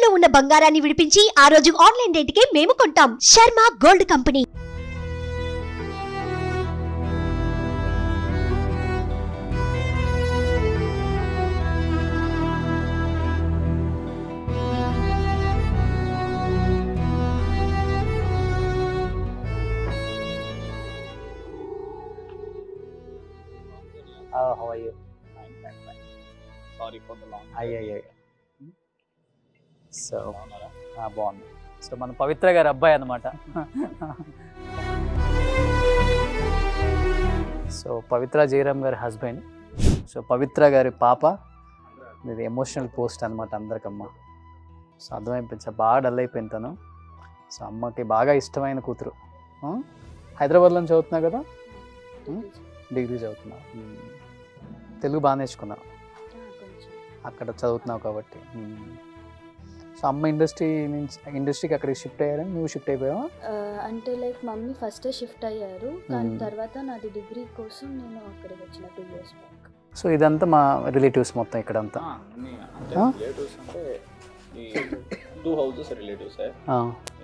తాకట్టులో ఉన్న బంగారాన్ని విడిపించి ఆ రోజు ఆన్లైన్ రేటుకే మేము కొంటాం. Sharma gold company. How are you? Fine. Sorry for the long. So బాగుంది. సో మన పవిత్ర గారి అబ్బాయి అన్నమాట. సో పవిత్ర జయరామ్ గారి హస్బెండ్. సో పవిత్ర గారి పాప. ఇది ఎమోషనల్ పోస్ట్ అనమాట అందరికమ్మ. సో అర్థమైపోయింది, బాగా డల్ అయిపోయింది తను. సో అమ్మకి బాగా ఇష్టమైన కూతురు. హైదరాబాద్లో చదువుతున్నావు కదా, డిగ్రీ చదువుతున్నావు, తెలుగు బాగా నేర్చుకున్నావు, అక్కడ చదువుతున్నావు కాబట్టి. సో అమ్మ ఇండస్ట్రీకి అక్కడికి షిఫ్ట్ అయ్యారని నువ్వు షిఫ్ట్ అయిపోయావా? అంటే లైక్ మమ్మీ ఫస్ట్ షిఫ్ట్ అయ్యారు, కానీ తర్వాత నాది డిగ్రీ కోసం నేను అక్కడికి వచ్చిన 2 years బ్యాక్. సో ఇదంతా మా రిలేటివ్స్ మొత్తం ఇక్కడంతా? రిలేటివ్స్ అంటే ఈ 2 houses రిలేటివ్స్.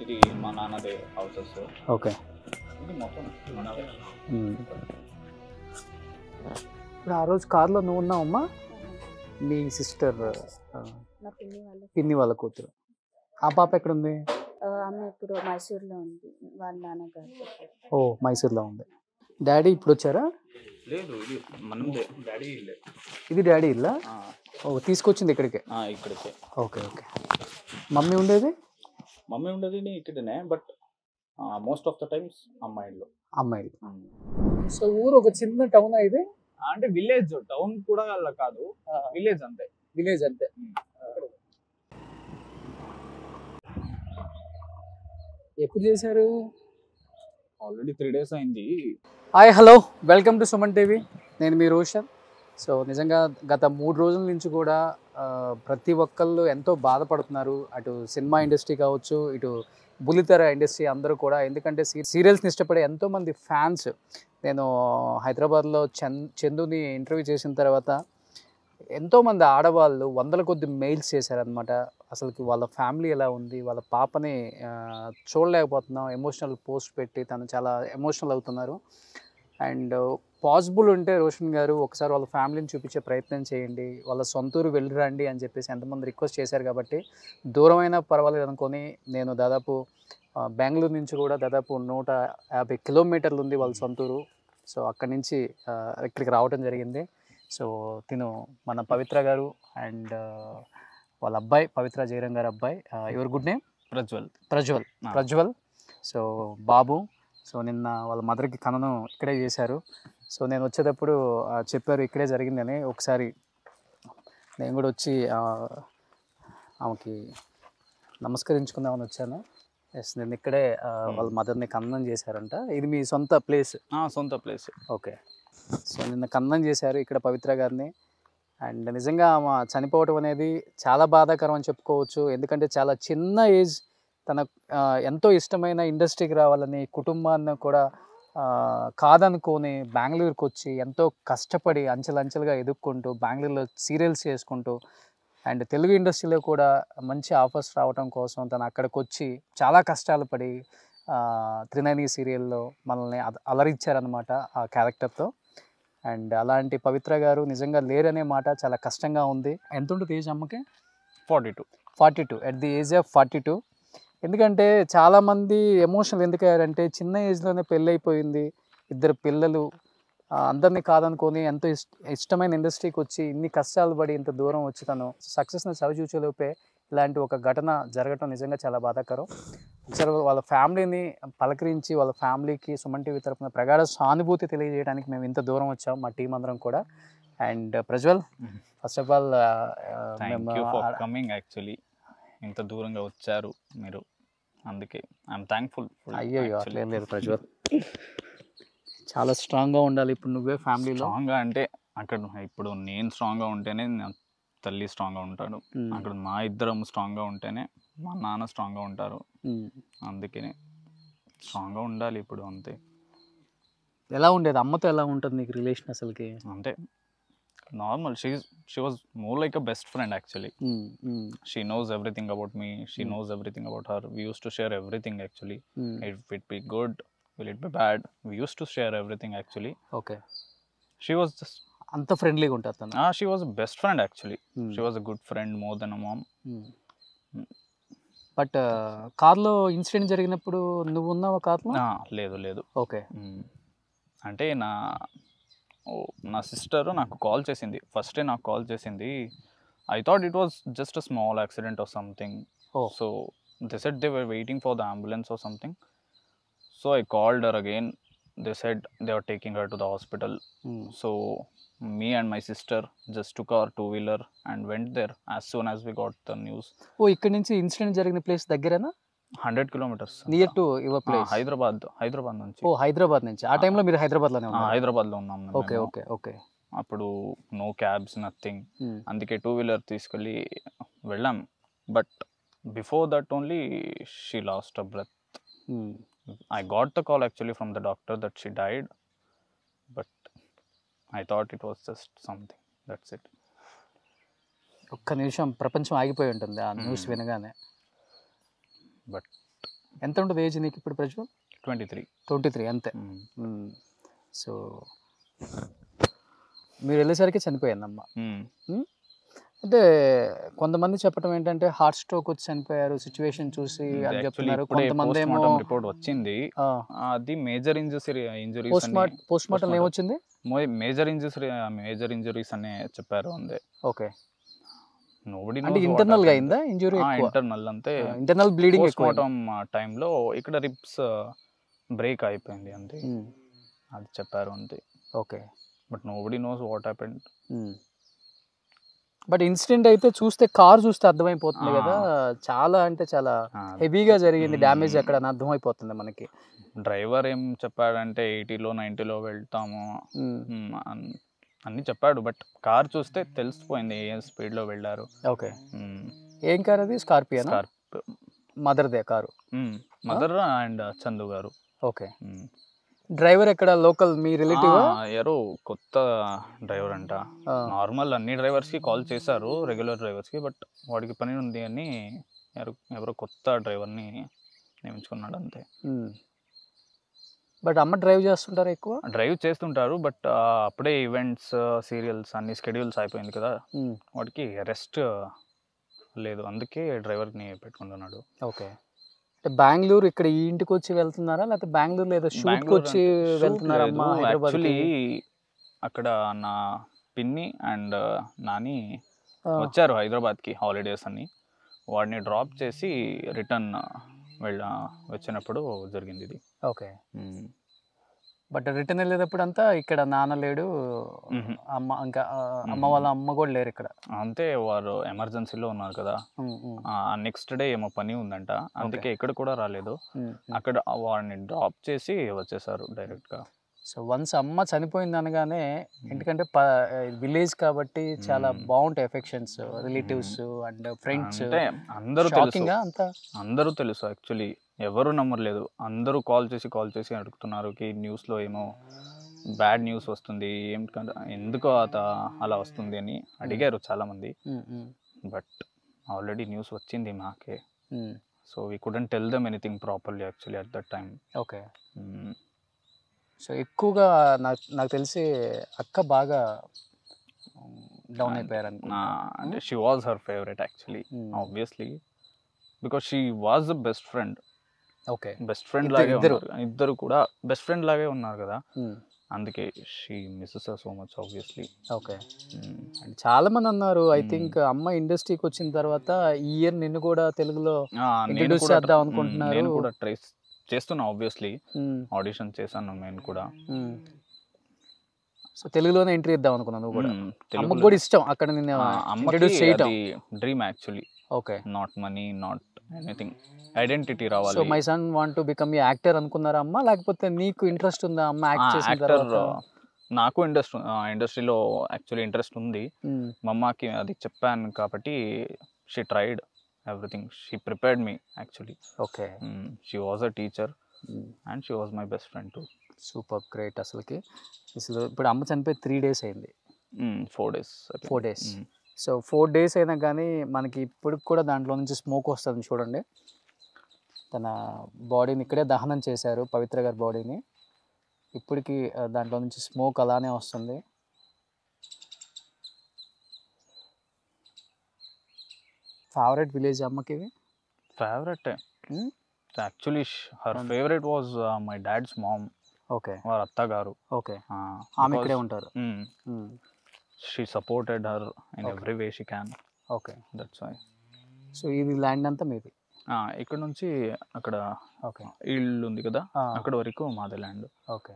ఇది మా నాన్నదే హౌసెస్. ఓకే. ఇది మొత్తం మనదే. ఇప్పుడు ఆ రోజు కార్లో నువ్వు ఉన్నావమ్మా, మీ సిస్టర్ పిన్ని వాళ్ళ కూతురు. ఆ పాప ఎక్కడుంది? ఆమె ఇప్పుడు మైసూర్లో ఉంది, వాళ్ళ నాన్నగారు. ఓ మైసూర్లో ఉంది. డాడీ ఇప్పుడు వచ్చారా? లేదు, ఇది మనదే డాడీ ఇల్లే. ఇది డాడీ ఇల్లా? ఓ తీసుకొచ్చింది ఇక్కడికే? ఇక్కడికే. ఓకే. మమ్మీ ఉండేది? మమ్మీ ఉండేది ఇక్కడనే, but most of the times అమ్మాయిలు. సో ఊరు ఒక చిన్న టౌన్ ఇది, అంటే విలేజ్, టౌన్ కూడా కాదు, విలేజ్ అంతే. ఎప్పుడు చేశారు? ఆల్రెడీ 3 days అయింది. Hi, hello, welcome to Suman TV. నేను మీ రోషన్. సో నిజంగా గత 3 రోజుల నుంచి కూడా ప్రతి ఒక్కళ్ళు ఎంతో బాధపడుతున్నారు. అటు సినిమా ఇండస్ట్రీ కావచ్చు, ఇటు బుల్లితెర ఇండస్ట్రీ అందరూ కూడా. ఎందుకంటే సీరియల్స్ని ఇష్టపడే ఎంతోమంది ఫ్యాన్స్. నేను హైదరాబాద్లో చందుని ఇంటర్వ్యూ చేసిన తర్వాత ఎంతోమంది ఆడవాళ్ళు 100ల కొద్ది మెయిల్స్ చేశారనమాట. అసలుకి వాళ్ళ ఫ్యామిలీ ఎలా ఉంది, వాళ్ళ పాపని చూడలేకపోతున్నాం, ఎమోషనల్ పోస్ట్ పెట్టి తను చాలా ఎమోషనల్ అవుతున్నారు. అండ్ పాసిబుల్ ఉంటే రోషన్ గారు ఒకసారి వాళ్ళ ఫ్యామిలీని చూపించే ప్రయత్నం చేయండి, వాళ్ళ సొంతూరు వెళ్ళిరండి అని చెప్పేసి ఎంతమంది రిక్వెస్ట్ చేశారు. కాబట్టి దూరమైనా పర్వాలేదు అనుకొని నేను దాదాపు బెంగళూరు నుంచి కూడా దాదాపు 150 kilometers ఉంది వాళ్ళ సొంతూరు. సో అక్కడి నుంచి ఇక్కడికి రావడం జరిగింది. సో తిను మన పవిత్ర గారు అండ్ వాళ్ళ అబ్బాయి పవిత్ర జయరామ్ గారి అబ్బాయి. Your good name? Prajwal. So Babu. So నిన్న వాళ్ళ మదర్కి కననం ఇక్కడే చేశారు. సో నేను వచ్చేటప్పుడు చెప్పారు ఇక్కడే జరిగిందని. ఒకసారి నేను కూడా వచ్చి ఆమెకి నమస్కరించుకుందామని వచ్చాను. ఎస్, నేను ఇక్కడే వాళ్ళ మదర్ని కన్నం చేశారంట. ఇది మీ సొంత ప్లేస్? సొంత ప్లేస్. ఓకే. సో నిన్న కన్నం చేశారు ఇక్కడ పవిత్ర గారిని. అండ్ నిజంగా ఆమె చనిపోవటం అనేది చాలా బాధాకరం అని చెప్పుకోవచ్చు. ఎందుకంటే చాలా చిన్న ఏజ్, తన ఎంతో ఇష్టమైన ఇండస్ట్రీకి రావాలని కుటుంబాన్ని కూడా కాదనుకొని బెంగళూరుకి వచ్చి ఎంతో కష్టపడి అంచెలంచెలుగా ఎదుక్కుంటూ బెంగళూరులో సీరియల్స్ చేసుకుంటూ అండ్ తెలుగు ఇండస్ట్రీలో కూడా మంచి ఆఫర్స్ రావడం కోసం తను అక్కడికి వచ్చి చాలా కష్టాలు పడి త్రినయని సీరియల్లో మనల్ని అలరించారనమాట ఆ క్యారెక్టర్తో. అండ్ అలాంటి పవిత్ర గారు నిజంగా లేరనే మాట చాలా కష్టంగా ఉంది. ఎంత ఉంటుంది ఏజ్ అమ్మకి? 42 ఎట్ ది ఏజ్ ఆఫ్ 42. ఎందుకంటే చాలామంది ఎమోషనల్ ఎందుకు అయ్యారంటే చిన్న ఏజ్లోనే పెళ్ళి అయిపోయింది, 2 పిల్లలు, అందరినీ కాదనుకొని ఎంతో ఇష్టమైన ఇండస్ట్రీకి వచ్చి ఇన్ని కష్టాలు పడి ఇంత దూరం వచ్చి తను సక్సెస్ని చవిచూచేలోపే ఇలాంటి ఒక ఘటన జరగటం నిజంగా చాలా బాధాకరం. ఒకసారి వాళ్ళ ఫ్యామిలీని పలకరించి వాళ్ళ ఫ్యామిలీకి సుమన్ టీవీ తరఫున ప్రగాఢ సానుభూతి తెలియజేయడానికి మేము ఇంత దూరం వచ్చాం, మా టీం అందరం కూడా. And Prajwal, first of all coming. Actually ఇంత దూరంగా వచ్చారు మీరు, అందుకే ఐఎమ్ థ్యాంక్ఫుల్. అయ్యో అట్లేం లేదు ప్రజ్వల్, చాలా స్ట్రాంగ్గా ఉండాలి. ఇప్పుడు నువ్వే ఫ్యామిలీలో స్ట్రాంగ్గా అంటే అక్కడ ఇప్పుడు నేను స్ట్రాంగ్గా ఉంటేనే నా తల్లి స్ట్రాంగ్గా ఉంటాడు, అక్కడ మా ఇద్దరం స్ట్రాంగ్గా ఉంటేనే మా నాన్న స్ట్రాంగ్గా ఉంటారు. అందుకనే స్ట్రాంగ్గా ఉండాలి ఇప్పుడు, అంతే. ఎలా ఉండేది అమ్మతో? ఎలా ఉంటుంది నీకు రిలేషన్ అసలుకి? అంటే normal. she was more like a best friend actually. She knows everything about me, she knows everything about her. We used to share everything actually. If it be good, will it be bad, we used to share everything actually. Okay, She was just అంత ఫ్రెండ్లీగా ఉంటుంది తను. she was a best friend actually. She was a good friend more than a mom. But కార్లో incident జరిగినప్పుడు నువ్వు ఉన్నావా కార్లో? లేదు. ఓకే. అంటే నా సిస్టర్ నాకు కాల్ చేసింది, ఫస్టే నాకు కాల్ చేసింది. I thought it was just a small accident or something. So they said they were waiting for the ambulance or something. So I called her again. They said they were taking her to the hospital. So me and my sister just took our two-wheeler and went there as soon as we got the news. ఓ, ఇక్కడ నుంచి incident జరిగిన place దగ్గరేనా? 100 kilometers. Near to your place? Hyderabad నుంచి. ఓ, హైదరాబాద్ నుంచి. ఆ టైంలో మీరు హైదరాబాద్లోనే ఉన్నారు? హైదరాబాద్లో ఉన్నాం. ఓకే. అప్పుడు నో క్యాబ్స్, నథింగ్. అందుకే టూ-వీలర్ తీసుకెళ్ళి వెళ్ళాం. But before that only she lost a breath. I got the call actually from the doctor that she died, but I thought it was just something. That's it. ఒక్క నిమిషం ప్రపంచం ఆగిపోయి ఉంటుంది ఆ news వినగానే. బట్ ఎంత ఉంటుంది ఏజ్ నీకు ఇప్పుడు ప్రజెంట్? 23 అంతే. సో మీరు వెళ్ళేసరికి చనిపోయిందమ్మా. అంటే కొంతమంది చెప్పడం ఏంటంటే హార్ట్ స్ట్రోక్ వచ్చి చనిపోయారు, సిచ్యువేషన్ చూసి అని చెప్తున్నారు. కొంతమంది ఏమో రిపోర్ట్ వచ్చింది, అది మేజర్ ఇంజరీస్. పోస్ట్ మార్టం ఏమొచ్చింది? మేజర్ ఇంజరీస్ అనే చెప్పారు అంతే. ఓకే. అంటే ఇంటర్నల్ గా అయిందా ఇంజరీ? ఇంటర్నల్ అంతే, ఇంటర్నల్ బ్లీడింగ్. పోస్ట్ మార్టం టైంలో ఇక్కడ రిబ్స్ బ్రేక్ అయిపోయింది అంతే, అది చెప్పారు అంతే. Okay. But nobody knows what happened. But incident అయితే చూస్తే కార్ చూస్తే అర్థమైపోతుంది కదా, చాలా అంటే చాలా హెవీగా జరిగింది డ్యామేజ్ అక్కడ అని అర్థమైపోతుంది మనకి. డ్రైవర్ ఏం చెప్పాడంటే 80లో 90లో వెళ్తాము అన్ని చెప్పాడు. బట్ కార్ చూస్తే తెలిసిపోయింది ఏ స్పీడ్లో వెళ్ళారు. ఓకే. ఏం కార్ అది? స్కార్పియో. మదర్దే car? Mother and Chandu garu. Okay. Driver ఎక్కడ? లోకల్ మీ రిలేటివ్? ఎవరో కొత్త డ్రైవర్ అంట. నార్మల్ అన్ని డ్రైవర్స్ కి కాల్ చేశారు, రెగ్యులర్ డ్రైవర్స్ కి. బట్ వాడికి పని ఉంది అని ఎవరో కొత్త డ్రైవర్ని నియమించుకున్నాడు అంతే. బట్ అమ్మ డ్రైవ్ చేస్తుంటారు? ఎక్కువ డ్రైవ్ చేస్తుంటారు, బట్ అప్పుడే ఈవెంట్స్, సీరియల్స్ అన్ని స్కెడ్యూల్స్ అయిపోయింది కదా, వాడికి రెస్ట్ లేదు, అందుకే డ్రైవర్ని పెట్టుకుంటున్నాడు. ఓకే. బెంగళూరు ఇక్కడ ఈ ఇంటికి వచ్చి వెళ్తున్నారా, లేకపోతే బెంగళూరు లేదా షూట్కి వచ్చి వెళ్తున్నారా? యాక్చువల్లీ అక్కడ నా పిన్ని అండ్ నాని వచ్చారు హైదరాబాద్కి హాలిడేస్ అని. వాడిని డ్రాప్ చేసి రిటర్న్ వచ్చినప్పుడు జరిగింది ఇది. ఓకే. బట్ రిటర్న్ వెళ్ళేటప్పుడు అంతా ఇక్కడ నాన్న లేడు, అమ్మ ఇంకా అమ్మ వాళ్ళ అమ్మ కూడా లేరు ఇక్కడ అంతే. వారు ఎమర్జెన్సీలో ఉన్నారు కదా, నెక్స్ట్ డే ఏమో పని ఉందంట, అందుకే ఇక్కడ కూడా రాలేదు. అక్కడ వాడిని డ్రాప్ చేసి వచ్చేసారు డైరెక్ట్గా. సో వన్స్ అమ్మ చనిపోయింది అనగానే, ఎందుకంటే విలేజ్ కాబట్టి చాలా బాగుంటాయి ఎఫెక్షన్స్, రిలేటివ్స్ అండ్ ఫ్రెండ్స్. అంటే అందరూ తెలుసు యాక్చువల్లీ, ఎవరు నమ్మర్లేదు. అందరూ కాల్ చేసి అడుగుతున్నారు కి న్యూస్లో ఏమో బ్యాడ్ న్యూస్ వస్తుంది, ఎందుకు అలా వస్తుంది అని అడిగారు చాలామంది. బట్ ఆల్రెడీ న్యూస్ వచ్చింది మాకే. So we couldn't tell them anything properly actually at that time. Okay. So ఎక్కువగా నాకు తెలిసి అక్క బాగా డౌన్ అయిపోయారు అంటే she was her favourite actually, obviously, because she was the best friend. Okay. Best friend లాగే ఇద్దరు కూడా బెస్ట్ ఫ్రెండ్ లాగే ఉన్నారు కదా, అందుకే she misses her so much obviously. Okay. And చాలా మంది అన్నారు, ఐ థింక్ అమ్మ ఇండస్ట్రీకి వచ్చిన తర్వాత ఈ ఇయర్ నిన్ను కూడా తెలుగులో ఇంట్రడ్యూస్ చేద్దాం అనుకుంటున్నారు. నేను కూడా ట్రై చేస్తున్నా ఆబ్వియస్లీ, ఆడిషన్ చేశాను నేను కూడా. సో తెలుగులోనే ఎంట్రీ ఇద్దాం అనుకున్నాను నువ్వు కూడా. అమ్మకు కూడా ఇష్టం అక్కడ నిన్ను ఇంట్రడ్యూస్ చేయడం. Dream actually. Okay. Not money, not anything, identity రావాలి. So my son want to become a actor అనుకున్నారా అమ్మ, లేకపోతే నీకు ఇంట్రెస్ట్ ఉందా అమ్మ యాక్ట్ చేసిన తర్వాత? నాకు ఇండస్ట్రీలో యాక్చువల్లీ ఇంట్రెస్ట్ ఉంది. మా అమ్మకి అది చెప్పాను కాబట్టి she tried everything, she prepared me actually. Okay. She was a teacher and she was my best friend to. Super great. అసలు ఇప్పుడు అమ్మ చనిపోయి 3 days అయింది. 4 days. 4 days. సో 4 days అయినా కానీ మనకి ఇప్పటికి కూడా దాంట్లో నుంచి స్మోక్ వస్తుంది చూడండి. తన బాడీని ఇక్కడే దహనం చేశారు, పవిత్ర గారి బాడీని. ఇప్పటికి దాంట్లో నుంచి స్మోక్ అలానే వస్తుంది. ఫేవరెట్ విలేజ్ అమ్మకి ఇది? Favourite actually her favourite was my dad's mom. Okay, వారి అత్తగారు. ఓకే, ఆమె ఇక్కడే ఉంటారు. She supported her in every way she can. Okay, that's why. So ఇది ల్యాండ్ అంతా మీది? ఇక్కడ నుంచి అక్కడ ఓకే ఇల్లు ఉంది కదా, అక్కడ వరకు మాది ల్యాండ్. ఓకే,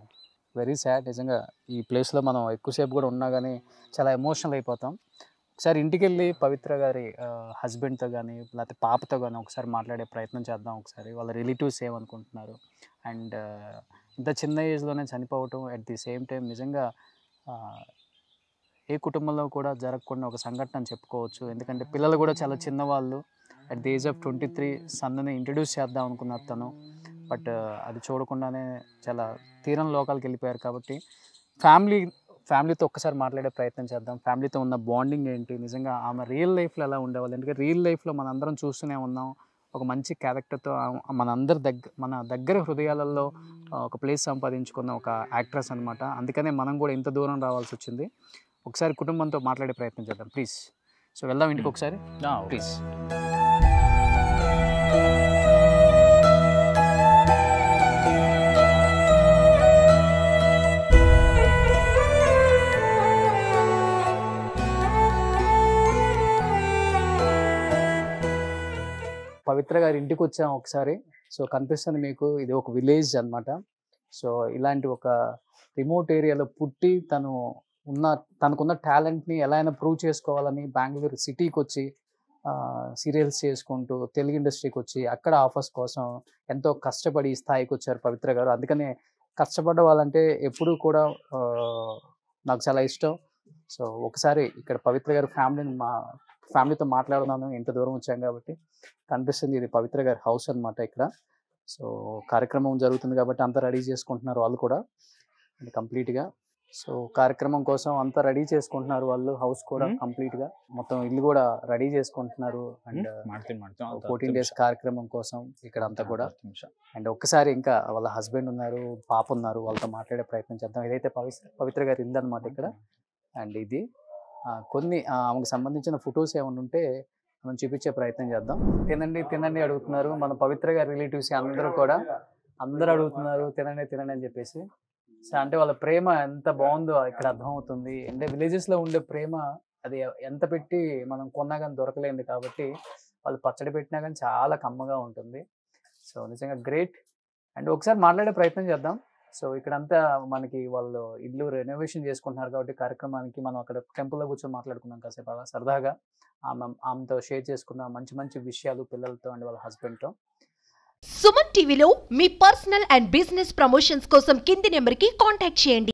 వెరీ సాడ్ నిజంగా. ఈ ప్లేస్లో మనం ఎక్కువసేపు కూడా ఉన్నా కానీ చాలా ఎమోషనల్ అయిపోతాం. ఒకసారి ఇంటికి వెళ్ళి పవిత్ర గారి హస్బెండ్తో కానీ లేకపోతే పాపతో కానీ ఒకసారి మాట్లాడే ప్రయత్నం చేద్దాం. ఒకసారి వాళ్ళ రిలేటివ్స్ ఏమనుకుంటున్నారు, అండ్ ఇంత చిన్న ఏజ్లోనే చనిపోవటం అట్ ది సేమ్ టైం నిజంగా ఏ కుటుంబంలో కూడా జరగకుండా ఒక సంఘటన అని చెప్పుకోవచ్చు. ఎందుకంటే పిల్లలు కూడా చాలా చిన్నవాళ్ళు. అట్ ది ఏజ్ ఆఫ్ 23 సన్నని ఇంట్రడ్యూస్ చేద్దాం అనుకున్నారు తను, బట్ అది చూడకుండానే చాలా తీరం లోకాలకు వెళ్ళిపోయారు. కాబట్టి ఫ్యామిలీతో ఒక్కసారి మాట్లాడే ప్రయత్నం చేద్దాం. ఫ్యామిలీతో ఉన్న బాండింగ్ ఏంటి, నిజంగా ఆమె రియల్ లైఫ్లో ఎలా ఉండేవాళ్ళు. ఎందుకంటే రియల్ లైఫ్లో మనందరం చూస్తూనే ఉన్నాం, ఒక మంచి క్యారెక్టర్తో మన దగ్గర హృదయాలలో ఒక ప్లేస్ సంపాదించుకున్న ఒక యాక్ట్రెస్ అనమాట. అందుకనే మనం కూడా ఇంత దూరం రావాల్సి వచ్చింది. ఒకసారి కుటుంబంతో మాట్లాడే ప్రయత్నం చేద్దాం ప్లీజ్. సో వెళ్దాం ఇంటికి ఒకసారి ప్లీజ్. పవిత్ర గారి ఇంటికి వచ్చాం ఒకసారి. సో కనిపిస్తుంది మీకు, ఇది ఒక విలేజ్ అనమాట. సో ఇలాంటి ఒక రిమోట్ ఏరియాలో పుట్టి తనకున్న టాలెంట్ని ఎలా అయినా ప్రూవ్ చేసుకోవాలని బెంగళూరు సిటీకి వచ్చి సీరియల్స్ చేసుకుంటూ తెలుగు ఇండస్ట్రీకి వచ్చి అక్కడ ఆఫర్స్ కోసం ఎంతో కష్టపడి ఈ స్థాయికి వచ్చారు పవిత్ర గారు. అందుకనే కష్టపడ్డ వాళ్ళంటే ఎప్పుడూ కూడా నాకు చాలా ఇష్టం. సో ఒకసారి ఇక్కడ పవిత్ర గారి ఫ్యామిలీతో మాట్లాడుతున్నాను, ఎంత దూరం వచ్చాం కాబట్టి. కనిపిస్తుంది ఇది పవిత్ర గారి హౌస్ అనమాట ఇక్కడ. సో కార్యక్రమం జరుగుతుంది కాబట్టి అంతా రెడీ చేసుకుంటున్నారు వాళ్ళు కూడా కంప్లీట్గా. సో కార్యక్రమం కోసం అంతా రెడీ చేసుకుంటున్నారు వాళ్ళు, హౌస్ కూడా కంప్లీట్గా మొత్తం ఇల్లు కూడా రెడీ చేసుకుంటున్నారు. అండ్ 14 days కార్యక్రమం కోసం ఇక్కడ అంతా కూడా. అండ్ ఒక్కసారి ఇంకా వాళ్ళ హస్బెండ్ ఉన్నారు, పాప ఉన్నారు, వాళ్ళతో మాట్లాడే ప్రయత్నం చేద్దాం. ఇదైతే పవిత్ర గారి ఇల్లు అనమాట ఇక్కడ. అండ్ ఇది కొన్ని ఆమెకు సంబంధించిన ఫొటోస్ ఏమైనా ఉంటే మనం చూపించే ప్రయత్నం చేద్దాం. తినండి అడుగుతున్నారు మన పవిత్ర గారి రిలేటివ్స్ అందరూ అడుగుతున్నారు తినండి అని చెప్పేసి. సో అంటే వాళ్ళ ప్రేమ ఎంత బాగుందో ఇక్కడ అర్థమవుతుంది. అంటే విలేజెస్లో ఉండే ప్రేమ అది ఎంత పెట్టి మనం కొన్నా కానీ దొరకలేదు కాబట్టి వాళ్ళు పచ్చడి పెట్టినా కానీ చాలా కమ్మగా ఉంటుంది. సో నిజంగా గ్రేట్. అండ్ ఒకసారి మాట్లాడే ప్రయత్నం చేద్దాం. సో ఇక్కడంతా మనకి వాళ్ళు ఇల్లు రెనోవేషన్ చేసుకుంటున్నారు కాబట్టి కార్యక్రమానికి మనం అక్కడ టెంపుల్లో కూర్చొని మాట్లాడుకున్నాం కాసేపు అలా సరదాగా. ఆమెతో షేర్ చేసుకున్న మంచి విషయాలు పిల్లలతో అండ్ వాళ్ళ హస్బెండ్తో. సుమన్ టీవీలో మీ పర్సనల్ అండ్ బిజినెస్ ప్రమోషన్స్ కోసం కింది నెంబర్కి కాంటాక్ట్ చేయండి.